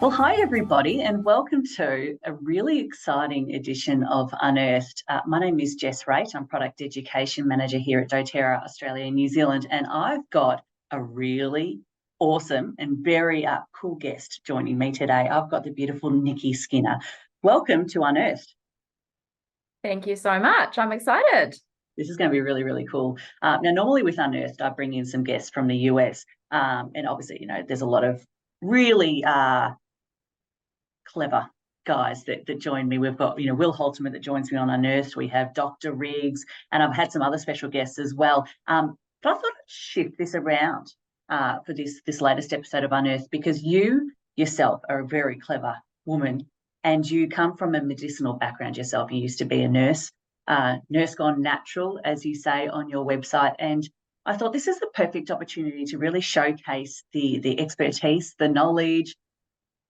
Well, hi everybody, and welcome to a really exciting edition of Unearthed. My name is Jess Raitt. I'm Product Education Manager here at doTERRA Australia and New Zealand, and I've got a really awesome and very cool guest joining me today. I've got the beautiful Nikki Skinner. Welcome to Unearthed. Thank you so much. I'm excited. This is going to be really, really cool. Now, normally with Unearthed, I bring in some guests from the US, and obviously, there's a lot of really clever guys that join me. We've got, Will Holtzman that joins me on Unearthed. We have Dr. Riggs, and I've had some other special guests as well. But I thought I'd shift this around for this latest episode of Unearthed, because you yourself are a very clever woman, and you come from a medicinal background yourself. You used to be a nurse, nurse gone natural, as you say on your website. And I thought this is the perfect opportunity to really showcase the expertise, the knowledge,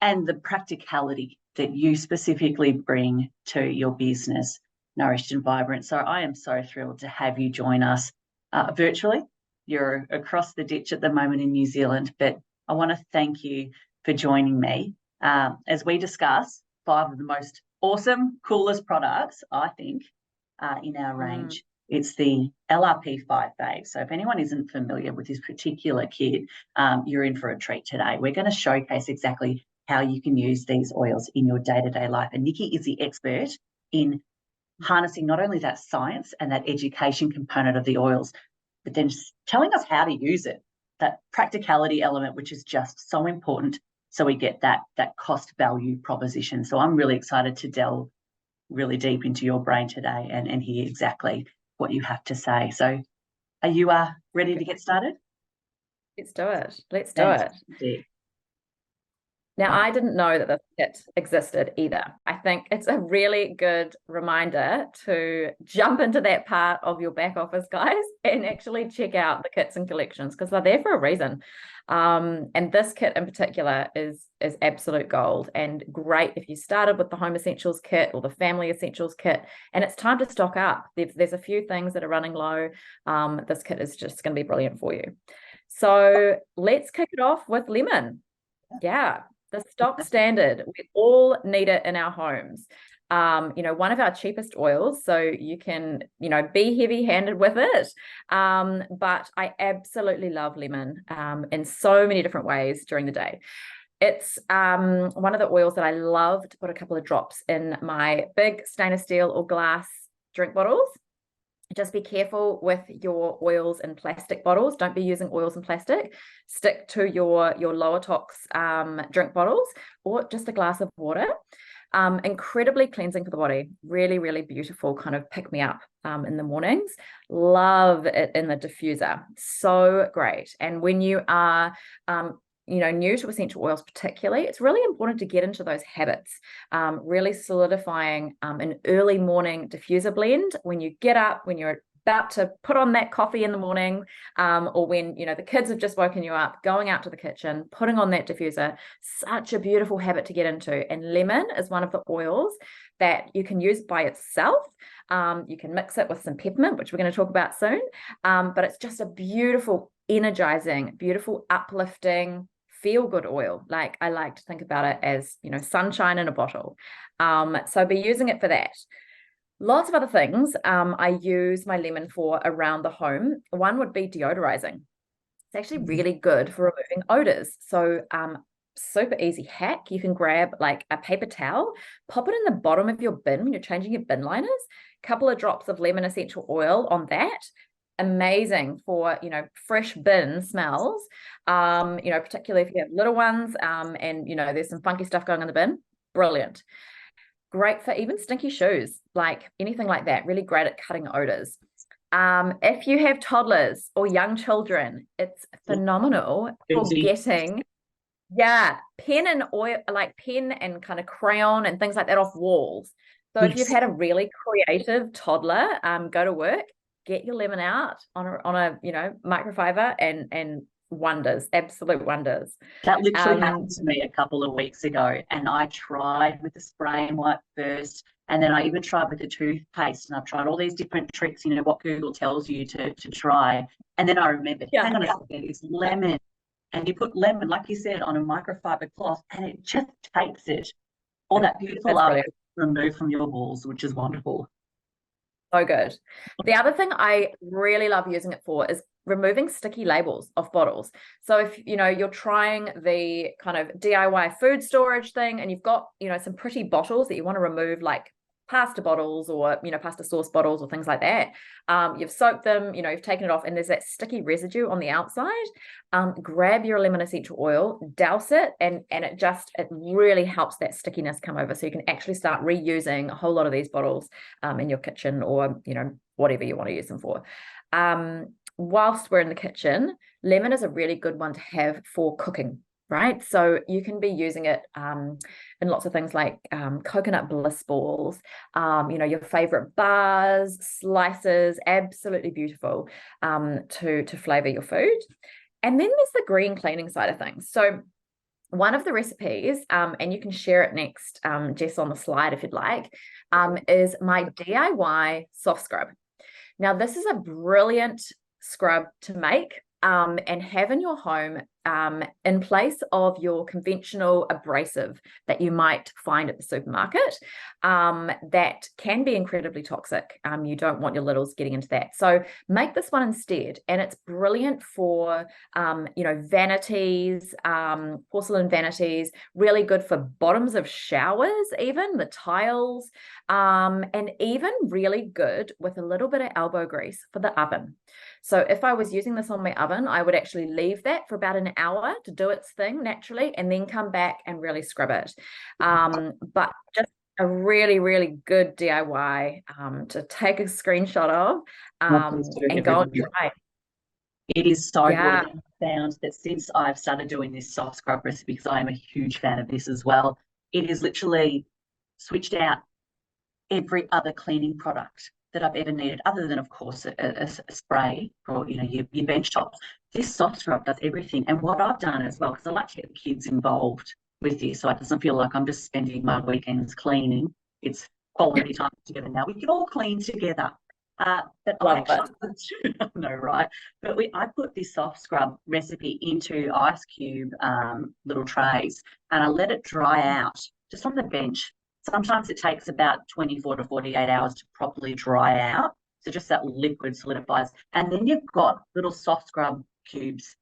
and the practicality that you specifically bring to your business, Nourished and Vibrant. So I am so thrilled to have you join us virtually. You're across the ditch at the moment in New Zealand, but I want to thank you for joining me as we discuss 5 of the most awesome, coolest products, I think, in our range. It's the LRP5 bag. So if anyone isn't familiar with this particular kit, you're in for a treat today. We're going to showcase exactly how you can use these oils in your day-to-day life. And Nikki is the expert in harnessing not only that science and that education component of the oils, but then just telling us how to use it, that practicality element, which is just so important, so we get that cost value proposition. So I'm really excited to delve really deep into your brain today and hear exactly what you have to say. So are you ready to get started? Let's do it. Let's do it. Now, I didn't know that this kit existed either. I think it's a really good reminder to jump into that part of your back office, guys, and actually check out the kits and collections, because they're there for a reason. And this kit in particular is absolute gold, and great if you started with the Home Essentials kit or the Family Essentials kit, and it's time to stock up. There's a few things that are running low. This kit is just going to be brilliant for you. So let's kick it off with lemon. Yeah. The stock standard, we all need it in our homes. One of our cheapest oils, so you can, be heavy-handed with it. But I absolutely love lemon in so many different ways during the day. It's one of the oils that I love to put a couple of drops in my big stainless steel or glass drink bottles. Just be careful with your oils in plastic bottles. Don't be using oils in plastic. Stick to your lower tox drink bottles, or just a glass of water. Incredibly cleansing for the body. Really, really beautiful kind of pick me up in the mornings. Love it in the diffuser. So great. And when you are new to essential oils particularly, it's really important to get into those habits, really solidifying an early morning diffuser blend when you get up, when you're about to put on that coffee in the morning, or when, the kids have just woken you up, going out to the kitchen, putting on that diffuser. Such a beautiful habit to get into. And lemon is one of the oils that you can use by itself. You can mix it with some peppermint, which we're going to talk about soon. But it's just a beautiful, energizing, beautiful, uplifting, feel-good oil. Like, I like to think about it as, sunshine in a bottle. So be using it for that. Lots of other things I use my lemon for around the home. One would be deodorizing. It's actually really good for removing odors. So super easy hack. You can grab like a paper towel, pop it in the bottom of your bin when you're changing your bin liners, couple of drops of lemon essential oil on that. Amazing for, fresh bin smells, particularly if you have little ones, and, there's some funky stuff going in the bin. Brilliant. Great for even stinky shoes, like anything like that. Really great at cutting odors. If you have toddlers or young children, it's phenomenal for getting, pen and oil, like pen and kind of crayon and things like that off walls. So if you've had a really creative toddler go to work, get your lemon out on a microfiber and wonders, absolute wonders. That literally happened to me a couple of weeks ago, and I tried with the spray and wipe first, and then I even tried with the toothpaste, and I've tried all these different tricks, what Google tells you to try. And then I remembered, hang on a second, it's lemon. and you put lemon, like you said, on a microfiber cloth, and it just takes it. All that beautiful art removed from your walls, which is wonderful. So good. The other thing I really love using it for is removing sticky labels off bottles. So if you're trying the kind of DIY food storage thing, and you've got some pretty bottles that you want to remove, like pasta bottles or pasta sauce bottles or things like that, you've soaked them, you've taken it off, and there's that sticky residue on the outside, grab your lemon essential oil, douse it, and it really helps that stickiness come over, so you can actually start reusing a whole lot of these bottles in your kitchen, or whatever you want to use them for. Whilst we're in the kitchen, lemon is a really good one to have for cooking, right? So you can be using it in lots of things like coconut bliss balls, your favorite bars, slices, absolutely beautiful to flavor your food. And then there's the green cleaning side of things. So one of the recipes, and you can share it next, Jess, on the slide if you'd like, is my DIY soft scrub. Now, this is a brilliant scrub to make and have in your home in place of your conventional abrasive that you might find at the supermarket that can be incredibly toxic. You don't want your littles getting into that. So make this one instead. And it's brilliant for, vanities, porcelain vanities, really good for bottoms of showers, even the tiles, and even really good with a little bit of elbow grease for the oven. So if I was using this on my oven, I would actually leave that for about an hour to do its thing naturally, and then come back and really scrub it. But just a really, really good DIY to take a screenshot of and go and try. It is so good. I found that since I've started doing this soft scrub recipe, because I am a huge fan of this as well, it is literally switched out every other cleaning product that I've ever needed, other than, of course, a spray for your bench tops. This soft scrub does everything. And what I've done as well, because I like to get the kids involved with this, so it doesn't feel like I'm just spending my weekends cleaning. It's quality time together now. We can all clean together. But I know, right? But I put this soft scrub recipe into ice cube little trays, and I let it dry out just on the bench. Sometimes it takes about 24 to 48 hours to properly dry out. So just that liquid solidifies. And then you've got little soft scrub cubes.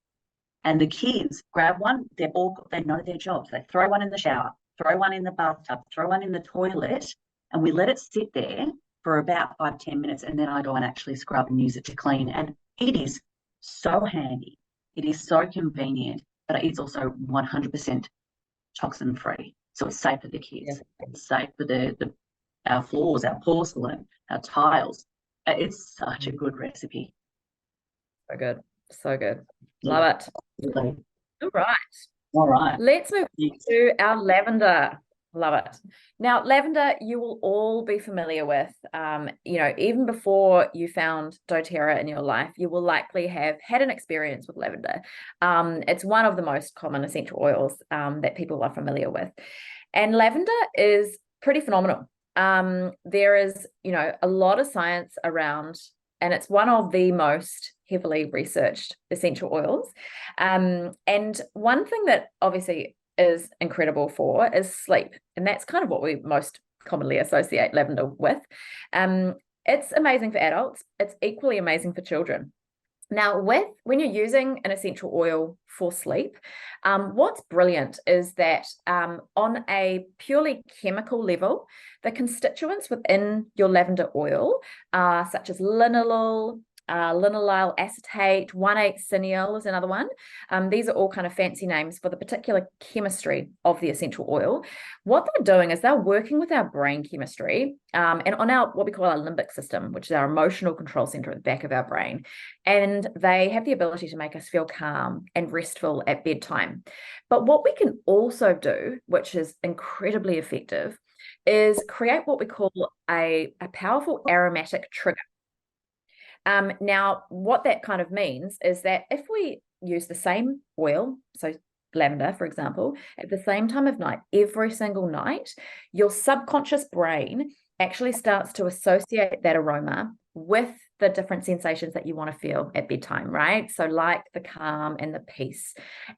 And the kids grab one, they know their jobs. They throw one in the shower, throw one in the bathtub, throw one in the toilet, and we let it sit there for about 5-10 minutes, and then I go and actually scrub and use it to clean. And it is so handy. It is so convenient, but it's also 100% toxin free. So it's safe for the kids. Yeah. It's safe for our floors, our porcelain, our tiles. It's such a good recipe. So good. So good. Love it. Really. All right. Let's move to our lavender. Love it. Now, lavender, you will all be familiar with. Even before you found doTERRA in your life, you will likely have had an experience with lavender. It's one of the most common essential oils that people are familiar with. And lavender is pretty phenomenal. There is, a lot of science around, and it's one of the most heavily researched essential oils. And one thing that obviously is incredible for is sleep, and that's kind of what we most commonly associate lavender with. It's amazing for adults. It's equally amazing for children. Now, when you're using an essential oil for sleep, what's brilliant is that on a purely chemical level, the constituents within your lavender oil, such as linalool, linylyl acetate, 1,8-cineol is another one. These are all kind of fancy names for the particular chemistry of the essential oil. What they're doing is they're working with our brain chemistry and on what we call our limbic system, which is our emotional control center at the back of our brain. And they have the ability to make us feel calm and restful at bedtime. But what we can also do, which is incredibly effective, is create what we call a powerful aromatic trigger. Now, what that kind of means is that if we use the same oil, so lavender, for example, at the same time of night, every single night, your subconscious brain actually starts to associate that aroma with the different sensations that you want to feel at bedtime, right? So like the calm and the peace.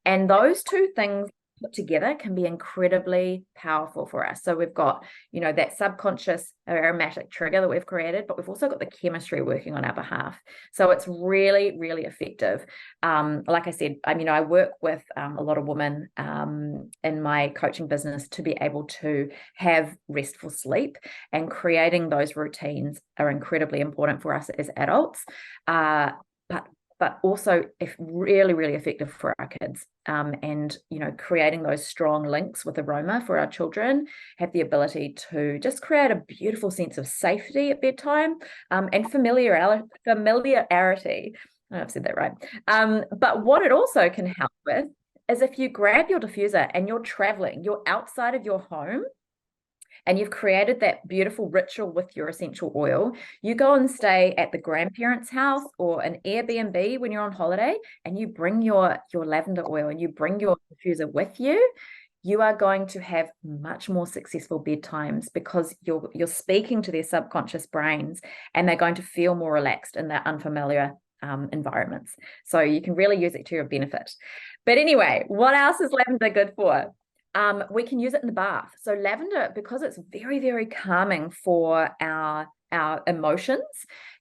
And those two things put together can be incredibly powerful for us. So we've got, you know, that subconscious aromatic trigger that we've created, but we've also got the chemistry working on our behalf. So it's really, really effective. Like I said, I work with a lot of women in my coaching business to be able to have restful sleep, and creating those routines are incredibly important for us as adults. But also really, really effective for our kids. And, you know, creating those strong links with aroma for our children have the ability to just create a beautiful sense of safety at bedtime, and familiarity. I don't know if I've said that right. But what it also can help with is if you grab your diffuser and you're traveling, you're outside of your home, and you've created that beautiful ritual with your essential oil, you go and stay at the grandparents' house or an Airbnb when you're on holiday, and you bring your lavender oil and you bring your diffuser with you, you are going to have much more successful bedtimes, because you're speaking to their subconscious brains, and they're going to feel more relaxed in that unfamiliar environments. So you can really use it to your benefit. But anyway, what else is lavender good for? We can use it in the bath. So lavender, because it's very, very calming for our emotions,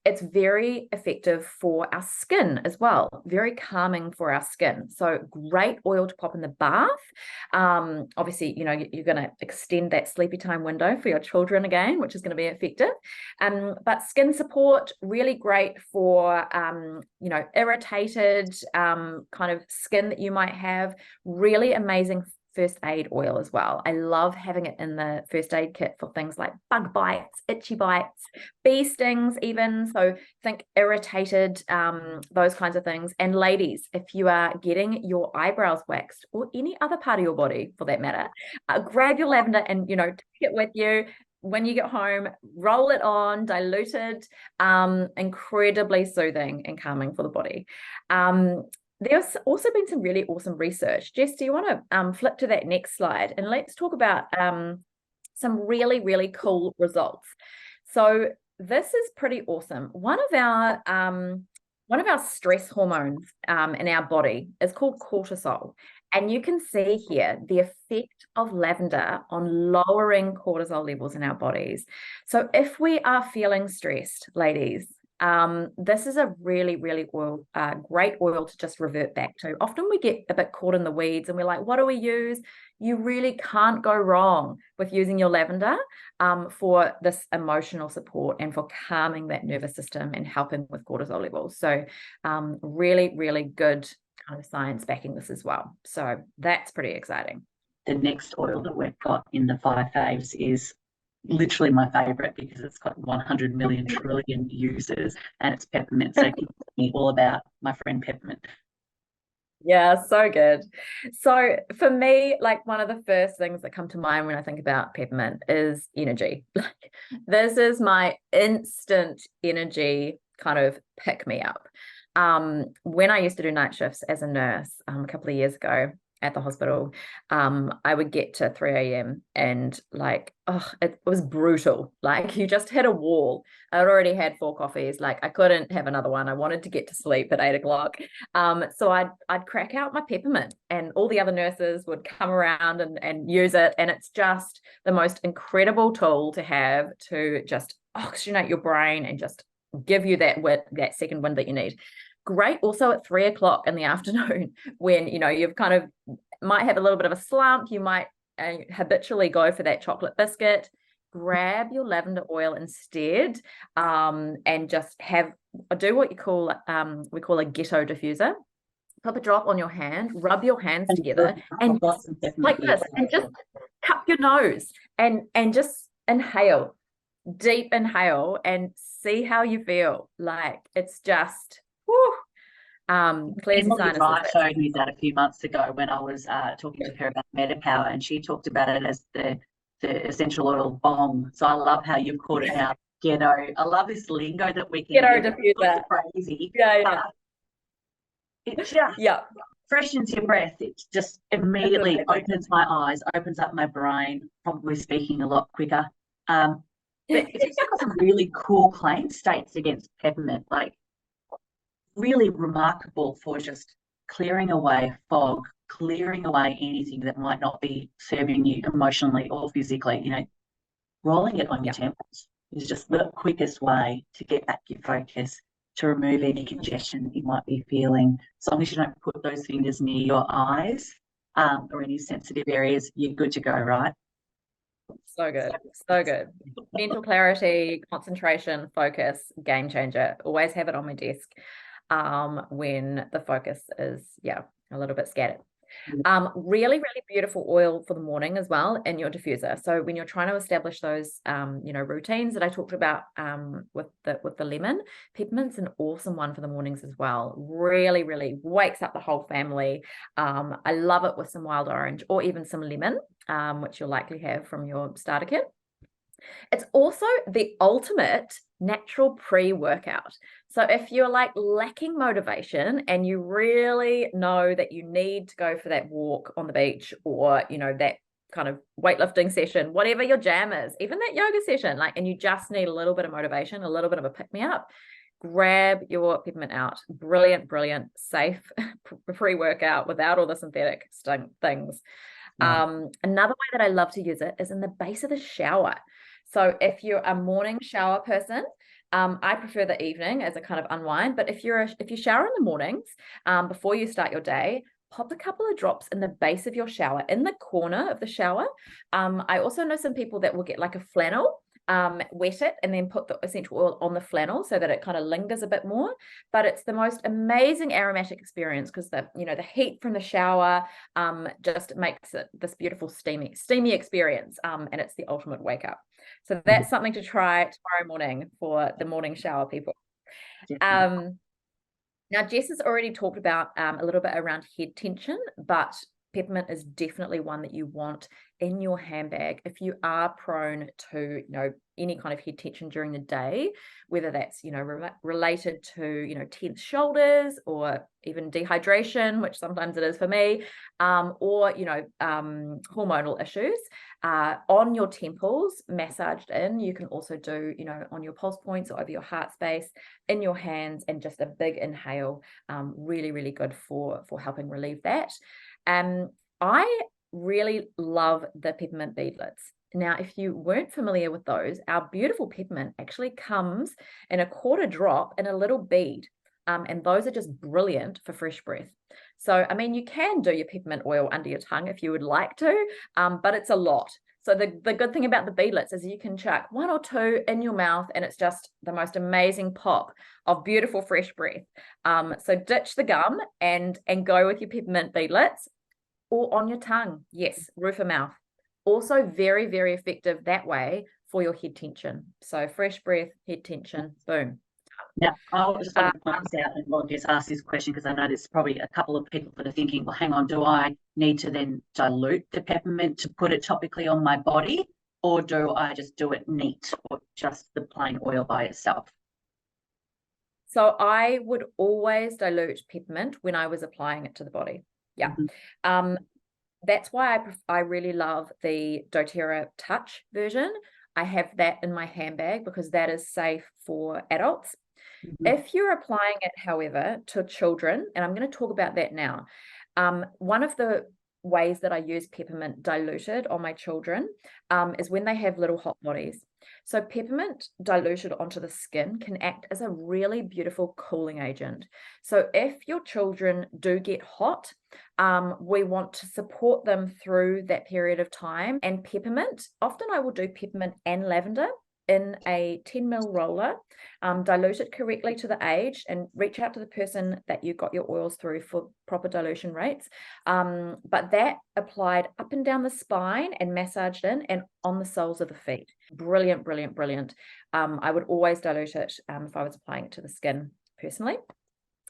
it's very effective for our skin as well. Very calming for our skin. So great oil to pop in the bath. Obviously, you know, you're going to extend that sleepy time window for your children again, which is going to be effective. But skin support, really great for, you know, irritated kind of skin that you might have. Really amazing first aid oil as well. I love having it in the first aid kit for things like bug bites, itchy bites, bee stings even. So think irritated, those kinds of things. And ladies, if you are getting your eyebrows waxed, or any other part of your body for that matter, grab your lavender and, you know, take it with you. When you get home, roll it on, diluted, incredibly soothing and calming for the body. There's also been some really awesome research. Jess, do you want to flip to that next slide, and let's talk about some really, really cool results. So this is pretty awesome. One of our stress hormones in our body is called cortisol. And you can see here the effect of lavender on lowering cortisol levels in our bodies. So if we are feeling stressed, ladies, this is a really, really great oil to just revert back to. Often we get a bit caught in the weeds and we're like, what do we use? You really can't go wrong with using your lavender for this emotional support and for calming that nervous system and helping with cortisol levels. So really, really good kind of science backing this as well. So that's pretty exciting. The next oil that we've got in the 5 faves is literally my favorite, because it's got 100 million trillion users, and it's peppermint. So it's me all about my friend Peppermint. Yeah, so good. So for me, like, one of the first things that come to mind when I think about peppermint is energy. Like, this is my instant energy kind of pick me up. When I used to do night shifts as a nurse a couple of years ago at the hospital, I would get to 3 a.m. and like, it was brutal. Like, you just hit a wall. I'd already had 4 coffees. Like, I couldn't have another one. I wanted to get to sleep at 8 o'clock. So I'd crack out my peppermint, and all the other nurses would come around and use it. And it's just the most incredible tool to have to just oxygenate your brain and just give you that second wind that you need. Great also at 3 o'clock in the afternoon, when, you know, you've kind of might have a little bit of a slump. You might habitually go for that chocolate biscuit. Grab your lavender oil instead, and just do what we call a ghetto diffuser. Pop a drop on your hand, rub your hands together, and like this, and just cup your nose and just inhale, deep inhale, and see how you feel. Like, it's just clears the sinuses. I showed me that a few months ago when I was talking to her about MetaPower, and she talked about it as the essential oil bomb. So I love how you've called it now, ghetto. I love this lingo that we can ghetto diffuser. Crazy. Yeah. It just freshens your breath. It just immediately opens my eyes, opens up my brain, probably speaking a lot quicker. But it's got some really cool claim states against peppermint, like really remarkable for just clearing away fog, clearing away anything that might not be serving you emotionally or physically. Rolling it on your temples is just the quickest way to get back your focus, to remove any congestion that you might be feeling. As long as you don't put those fingers near your eyes or any sensitive areas, you're good to go, right? So good. So good. Mental clarity, concentration, focus, game changer. Always have it on my desk when the focus is, a little bit scattered. Really, really beautiful oil for the morning as well in your diffuser. So when you're trying to establish those, routines that I talked about with the lemon, peppermint's an awesome one for the mornings as well. Really, really wakes up the whole family. I love it with some wild orange or even some lemon, which you'll likely have from your starter kit. It's also the ultimate natural pre-workout. So if you're like lacking motivation and you really know that you need to go for that walk on the beach or, that kind of weightlifting session, whatever your jam is, even that yoga session, and you just need a little bit of motivation, a little bit of a pick-me-up, grab your peppermint out. Brilliant, brilliant, safe pre-workout without all the synthetic things. Another way that I love to use it is in the base of the shower. So if you're a morning shower person, I prefer the evening as a kind of unwind. But if you shower in the mornings, before you start your day, pop a couple of drops in the base of your shower, in the corner of the shower. I also know some people that will get like a flannel, wet it and then put the essential oil on the flannel so that it kind of lingers a bit more. But it's the most amazing aromatic experience because the heat from the shower just makes it this beautiful steamy experience, and it's the ultimate wake up. So that's something to try tomorrow morning for the morning shower people. Now Jess has already talked about a little bit around head tension, but peppermint is definitely one that you want in your handbag if you are prone to any kind of head tension during the day, whether that's related to tense shoulders or even dehydration, which sometimes it is for me, or hormonal issues. On your temples, massaged in. You can also do on your pulse points or over your heart space, in your hands, and just a big inhale. Really, really good for helping relieve that. I really love the peppermint beadlets. Now, if you weren't familiar with those, our beautiful peppermint actually comes in a quarter drop in a little bead. And those are just brilliant for fresh breath. So, I mean, you can do your peppermint oil under your tongue if you would like to, but it's a lot. So the good thing about the beadlets is you can chuck one or two in your mouth and it's just the most amazing pop of beautiful fresh breath. So ditch the gum and go with your peppermint beadlets, or on your tongue. Yes, roof of mouth. Also very, very effective that way for your head tension. So fresh breath, head tension, boom. Now, I'll just like to point this out, and I'll just ask this question because I know there's probably a couple of people that are thinking, well, hang on, do I need to then dilute the peppermint to put it topically on my body, or do I just do it neat, or just the plain oil by itself? So I would always dilute peppermint when I was applying it to the body. Yeah. That's why I really love the doTERRA Touch version. I have that in my handbag because that is safe for adults. If you're applying it, however, to children, and I'm going to talk about that now, one of the ways that I use peppermint diluted on my children is when they have little hot bodies. So peppermint diluted onto the skin can act as a really beautiful cooling agent. So if your children do get hot, we want to support them through that period of time. And peppermint, often I will do peppermint and lavender in a 10 ml roller, dilute it correctly to the age, and reach out to the person that you got your oils through for proper dilution rates. But that applied up and down the spine and massaged in and on the soles of the feet. Brilliant, brilliant, brilliant. I would always dilute it if I was applying it to the skin personally.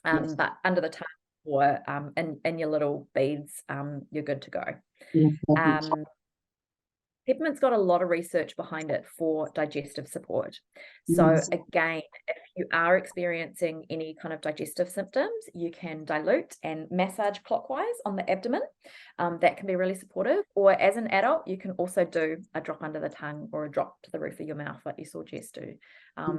But under the tongue or in your little beads, you're good to go. Peppermint's got a lot of research behind it for digestive support. So again, if you are experiencing any kind of digestive symptoms, you can dilute and massage clockwise on the abdomen. That can be really supportive. Or as an adult, you can also do a drop under the tongue or a drop to the roof of your mouth like you saw Jess do.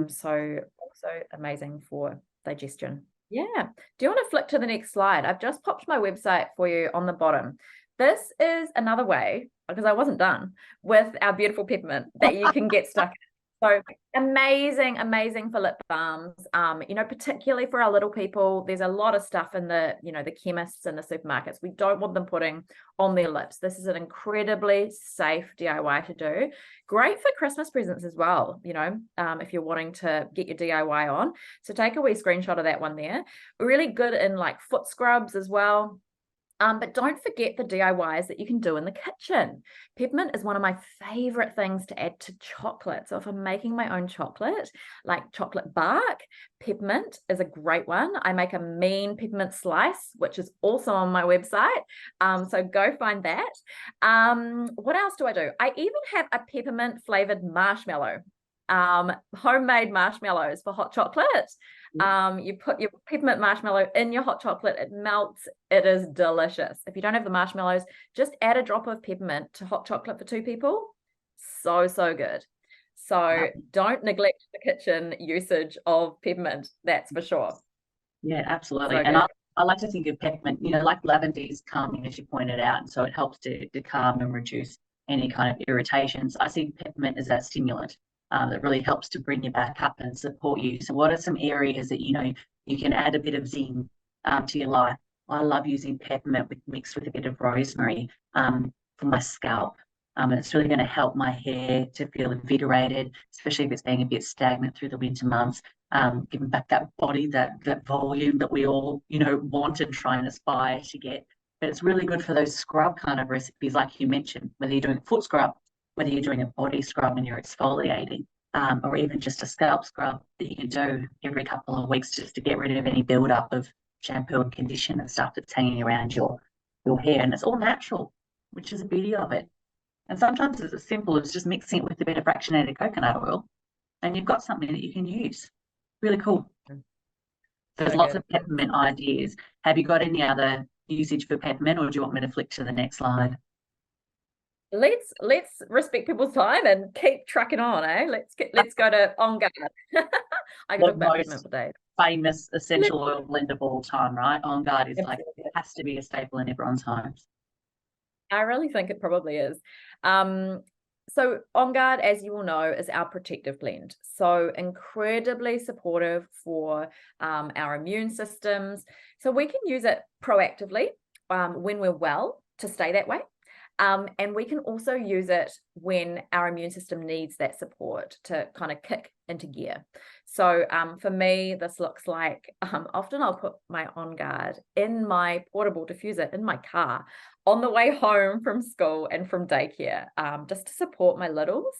So also amazing for digestion. Yeah. Do you want to flick to the next slide? I've just popped my website for you on the bottom. This is another way, because I wasn't done, with our beautiful peppermint that you can get stuck in. So amazing, amazing for lip balms. You know, particularly for our little people, there's a lot of stuff in the, you know, the chemists and the supermarkets. We don't want them putting on their lips. This is an incredibly safe DIY to do. Great for Christmas presents as well, you know, if you're wanting to get your DIY on. So take a wee screenshot of that one there. Really good in like foot scrubs as well. But don't forget the DIYs that you can do in the kitchen. Peppermint is one of my favorite things to add to chocolate. So if I'm making my own chocolate, like chocolate bark, peppermint is a great one. I make a mean peppermint slice, which is also on my website. So go find that. What else do I do? I even have a peppermint flavored marshmallow. Homemade marshmallows for hot chocolate. You put your peppermint marshmallow in your hot chocolate, it melts, it is delicious. If you don't have the marshmallows, just add a drop of peppermint to hot chocolate for 2 people. So good. So don't neglect the kitchen usage of peppermint, that's for sure. Yeah, absolutely. So and I like to think of peppermint, you know, like lavender is calming, as you pointed out, and so it helps to calm and reduce any kind of irritations. I see peppermint as that stimulant. That really helps to bring you back up and support you. So what are some areas that, you know, you can add a bit of zing to your life? I love using peppermint mixed with a bit of rosemary for my scalp. It's really going to help my hair to feel invigorated, especially if it's being a bit stagnant through the winter months, giving back that body, that volume that we all, you know, want and try and aspire to get. But it's really good for those scrub kind of recipes, like you mentioned, whether you're doing foot scrub, whether you're doing a body scrub and you're exfoliating, or even just a scalp scrub that you can do every couple of weeks just to get rid of any buildup of shampoo and conditioner and stuff that's hanging around your hair. And it's all natural, which is the beauty of it. And sometimes it's as simple as just mixing it with a bit of fractionated coconut oil, and you've got something that you can use. Really cool. There's lots of peppermint ideas. Have you got any other usage for peppermint, or do you want me to flick to the next slide? Let's respect people's time and keep trucking on, eh? Let's go to On Guard. I can talk about peppermint for days. Famous essential oil blend of all time, right? On Guard is like, it has to be a staple in everyone's homes. I really think it probably is. So On Guard, as you all know, is our protective blend. So incredibly supportive for our immune systems. So we can use it proactively when we're well to stay that way. And we can also use it when our immune system needs that support to kind of kick into gear. So for me, this looks like often I'll put my On Guard in my portable diffuser in my car on the way home from school and from daycare, just to support my littles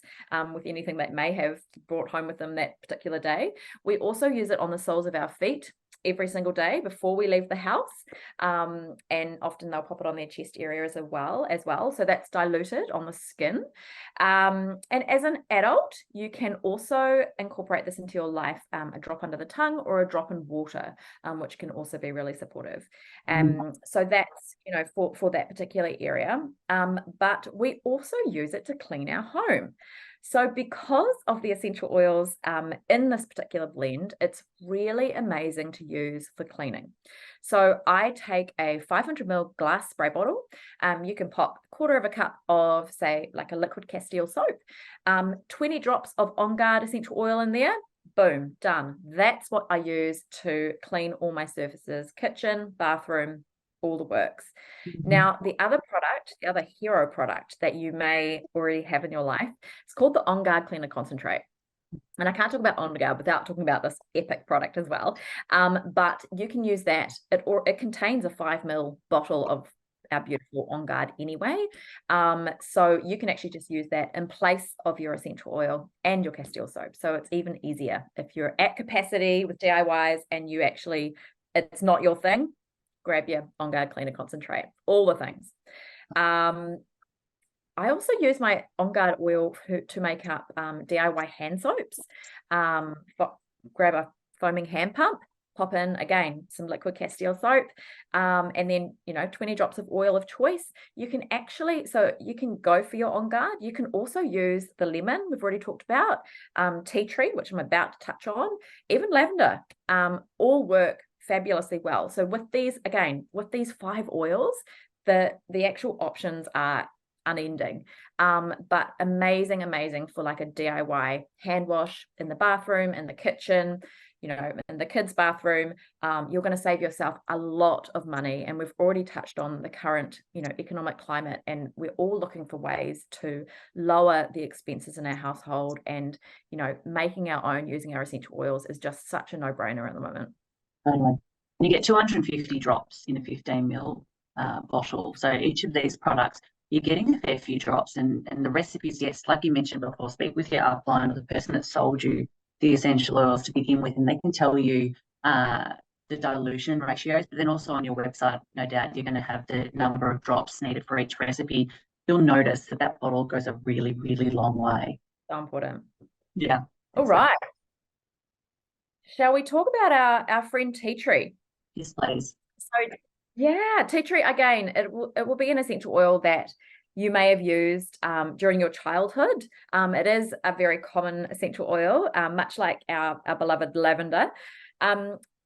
with anything that may have brought home with them that particular day. We also use it on the soles of our feet every single day before we leave the house, and often they'll pop it on their chest areas as well. So that's diluted on the skin. And as an adult, you can also incorporate this into your life, a drop under the tongue or a drop in water, which can also be really supportive. So that's, you know, for that particular area. But we also use it to clean our home. So because of the essential oils in this particular blend, it's really amazing to use for cleaning. So I take a 500 ml glass spray bottle. You can pop a quarter of a cup of, say, like a liquid Castile soap, 20 drops of On Guard essential oil in there. Boom, done. That's what I use to clean all my surfaces, kitchen, bathroom, all the works. Now, the other hero product that you may already have in your life, it's called the On Guard Cleaner Concentrate. And I can't talk about On Guard without talking about this epic product as well. But you can use that. It contains a 5 ml bottle of our beautiful On Guard anyway. So you can actually just use that in place of your essential oil and your Castile soap. So it's even easier if you're at capacity with DIYs and it's not your thing. Grab your On Guard Cleaner Concentrate, all the things. I also use my On Guard oil to make up DIY hand soaps. Grab a foaming hand pump, pop in, again, some liquid Castile soap, and then, 20 drops of oil of choice. You can actually, so you can go for your On Guard. You can also use the lemon we've already talked about, tea tree, which I'm about to touch on, even lavender, all work fabulously well. So with these, again, with these 5 oils, the actual options are unending, but amazing for like a DIY hand wash in the bathroom, in the kitchen, in the kids' bathroom. You're going to save yourself a lot of money. And we've already touched on the current, economic climate, and we're all looking for ways to lower the expenses in our household. And, making our own using our essential oils is just such a no-brainer at the moment. Totally. You get 250 drops in a 15 ml bottle. So each of these products, you're getting a fair few drops, and the recipes, yes, like you mentioned before, speak with your upline or the person that sold you the essential oils to begin with, and they can tell you the dilution ratios. But then also on your website, no doubt, you're going to have the number of drops needed for each recipe. You'll notice that bottle goes a really, really long way. So important. Yeah. All right. Shall we talk about our friend tea tree? Yes, please. So yeah, tea tree, again, it will be an essential oil that you may have used during your childhood. It is a very common essential oil, much like our beloved lavender.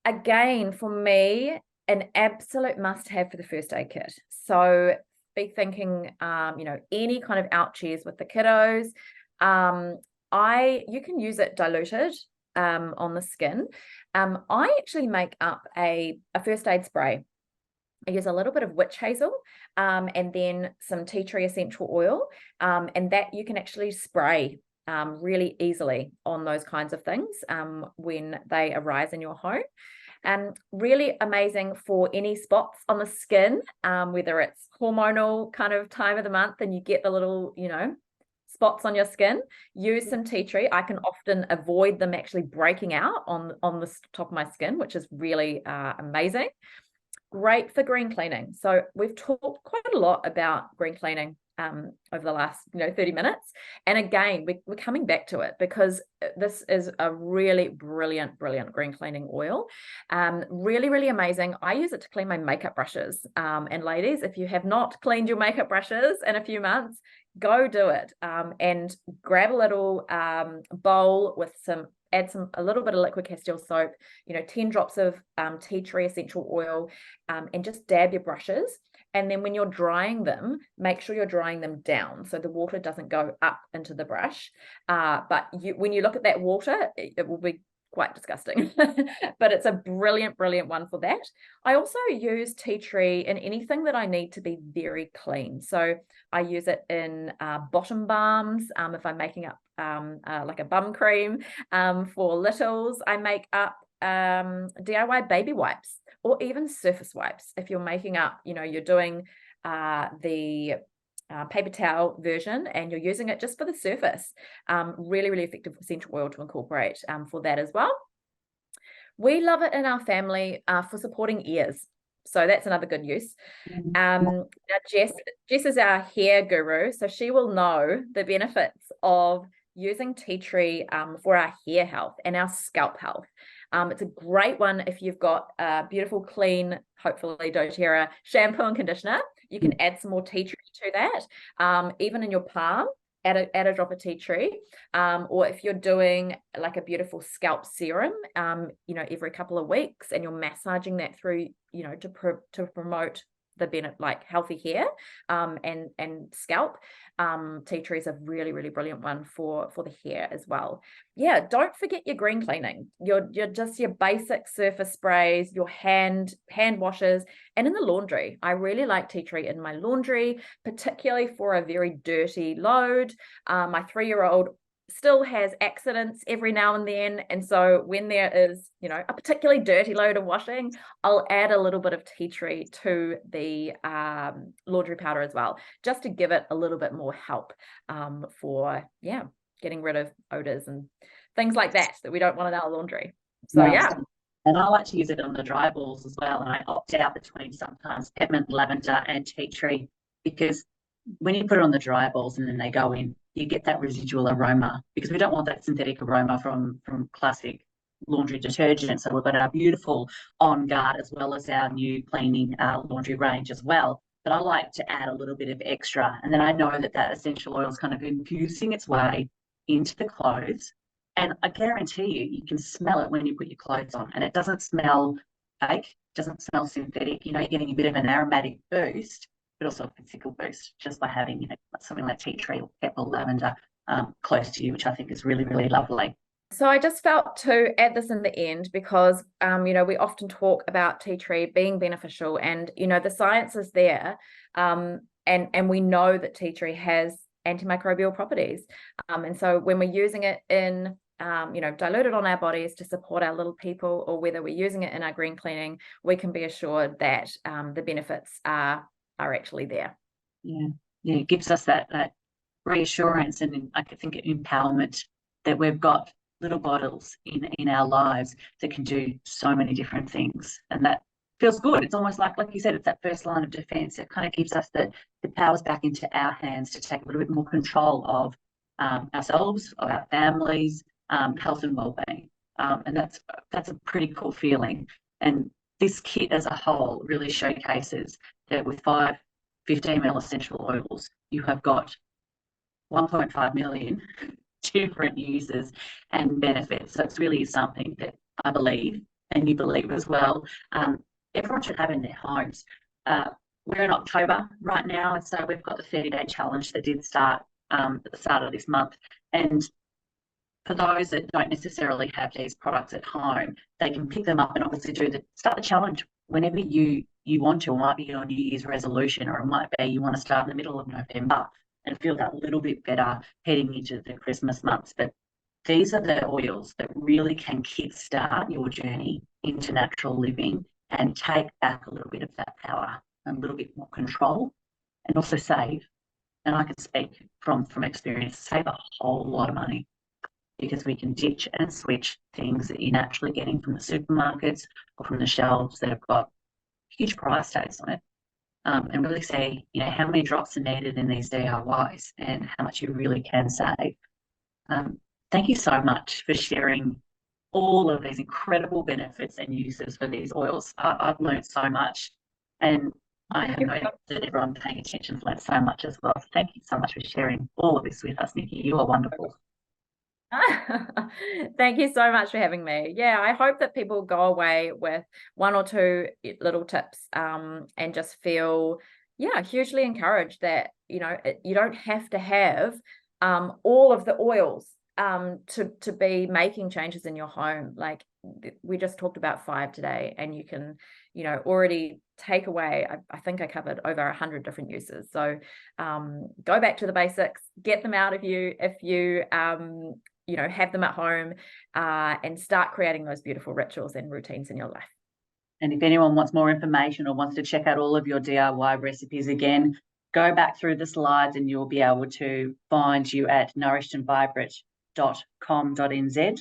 Again, for me, an absolute must-have for the first aid kit. So be thinking, any kind of ouchies with the kiddos. You can use it diluted on the skin. I actually make up a first aid spray. I use a little bit of witch hazel and then some tea tree essential oil, and that you can actually spray really easily on those kinds of things when they arise in your home. Really amazing for any spots on the skin, whether it's hormonal kind of time of the month and you get the little, spots on your skin. Use some tea tree. I can often avoid them actually breaking out on the top of my skin, which is really amazing. Great for green cleaning. So we've talked quite a lot about green cleaning over the last 30 minutes, and again we're coming back to it because this is a really brilliant green cleaning oil. Really amazing. I use it to clean my makeup brushes, and ladies, if you have not cleaned your makeup brushes in a few months, go do it, and grab a little bowl with add a little bit of liquid Castile soap, 10 drops of tea tree essential oil, and just dab your brushes. And then when you're drying them, make sure you're drying them down so the water doesn't go up into the brush. But when you look at that water, it will be quite disgusting. But it's a brilliant one for that. I also use tea tree in anything that I need to be very clean. So I use it in bottom balms. If I'm making up like a bum cream for littles, I make up DIY baby wipes, or even surface wipes. If you're making up, you're doing the paper towel version and you're using it just for the surface. Really effective essential oil to incorporate for that as well. We love it in our family for supporting ears. So that's another good use. Now Jess is our hair guru, so she will know the benefits of using tea tree for our hair health and our scalp health. It's a great one if you've got a beautiful, clean, hopefully doTERRA shampoo and conditioner. You can add some more tea tree to that. Even in your palm, add a drop of tea tree. Or if you're doing like a beautiful scalp serum, every couple of weeks, and you're massaging that through, to promote the benefit, like healthy hair and scalp. Tea tree is a really brilliant one for the hair as well. Yeah, don't forget your green cleaning, your basic surface sprays, your hand washes, and in the laundry. I really like tea tree in my laundry, particularly for a very dirty load. My 3-year-old still has accidents every now and then, and so when there is a particularly dirty load of washing, I'll add a little bit of tea tree to the laundry powder as well, just to give it a little bit more help for getting rid of odors and things like that we don't want in our laundry. So and I like to use it on the dry balls as well, and I opt out between sometimes peppermint, lavender and tea tree, because when you put it on the dryer balls and then they go in, you get that residual aroma, because we don't want that synthetic aroma from classic laundry detergent. So we've got our beautiful On Guard as well as our new cleaning laundry range as well. But I like to add a little bit of extra. And then I know that that essential oil is kind of infusing its way into the clothes. And I guarantee you can smell it when you put your clothes on. And it doesn't smell fake, doesn't smell synthetic. You're getting a bit of an aromatic boost, but also a physical boost just by having, something like tea tree or pepper, lavender close to you, which I think is really, really lovely. So I just felt to add this in the end because, we often talk about tea tree being beneficial, and, the science is there, and we know that tea tree has antimicrobial properties. And so when we're using it in, diluted on our bodies to support our little people, or whether we're using it in our green cleaning, we can be assured that the benefits are actually there. Yeah, it gives us that reassurance and I think empowerment that we've got little bottles in our lives that can do so many different things, and that feels good. It's almost like you said, it's that first line of defense. It kind of gives us the powers back into our hands to take a little bit more control of ourselves, of our families, health and well-being, and that's a pretty cool feeling. And this kit as a whole really showcases that with 5 15 ml essential oils, you have got 1.5 million different uses and benefits. So it's really something that I believe, and you believe as well, everyone should have in their homes. We're in October right now, and so we've got the 30-day challenge that did start at the start of this month. And for those that don't necessarily have these products at home, they can pick them up and obviously start the challenge whenever you want to. It might be your New Year's resolution, or it might be you want to start in the middle of November and feel that little bit better heading into the Christmas months. But these are the oils that really can kickstart your journey into natural living and take back a little bit of that power and a little bit more control, and also save. And I can speak from experience, save a whole lot of money, because we can ditch and switch things that you're naturally getting from the supermarkets or from the shelves that have got huge price tags on it. And really say, how many drops are needed in these DIYs and how much you really can save. Thank you so much for sharing all of these incredible benefits and uses for these oils. I've learned so much, and I have no doubt that everyone paying attention has learned so much as well. So thank you so much for sharing all of this with us, Nikki. You are wonderful. Thank you so much for having me. Yeah, I hope that people go away with 1 or 2 little tips, and just feel hugely encouraged that you don't have to have all of the oils to be making changes in your home. Like we just talked about 5 today, and you can already take away, I think I covered over 100 different uses. So go back to the basics, get them out of you if you have them at home, and start creating those beautiful rituals and routines in your life. And if anyone wants more information or wants to check out all of your DIY recipes again, go back through the slides and you'll be able to find you at nourishedandvibrant.com.nz.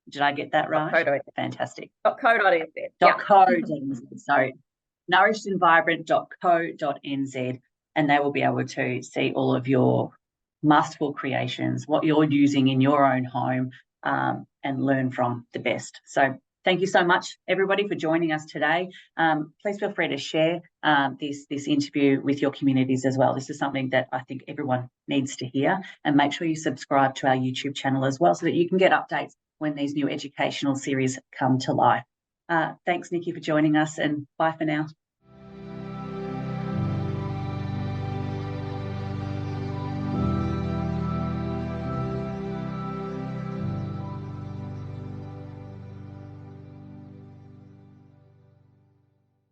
Did I get that right? Fantastic. .co.nz. .co.nz. So nourishedandvibrant.co.nz, and they will be able to see all of your masterful creations, what you're using in your own home, and learn from the best. So thank you so much, everybody, for joining us today. Please feel free to share this interview with your communities as well. This is something that I think everyone needs to hear, and make sure you subscribe to our YouTube channel as well so that you can get updates when these new educational series come to life. Thanks, Nikki, for joining us, and bye for now.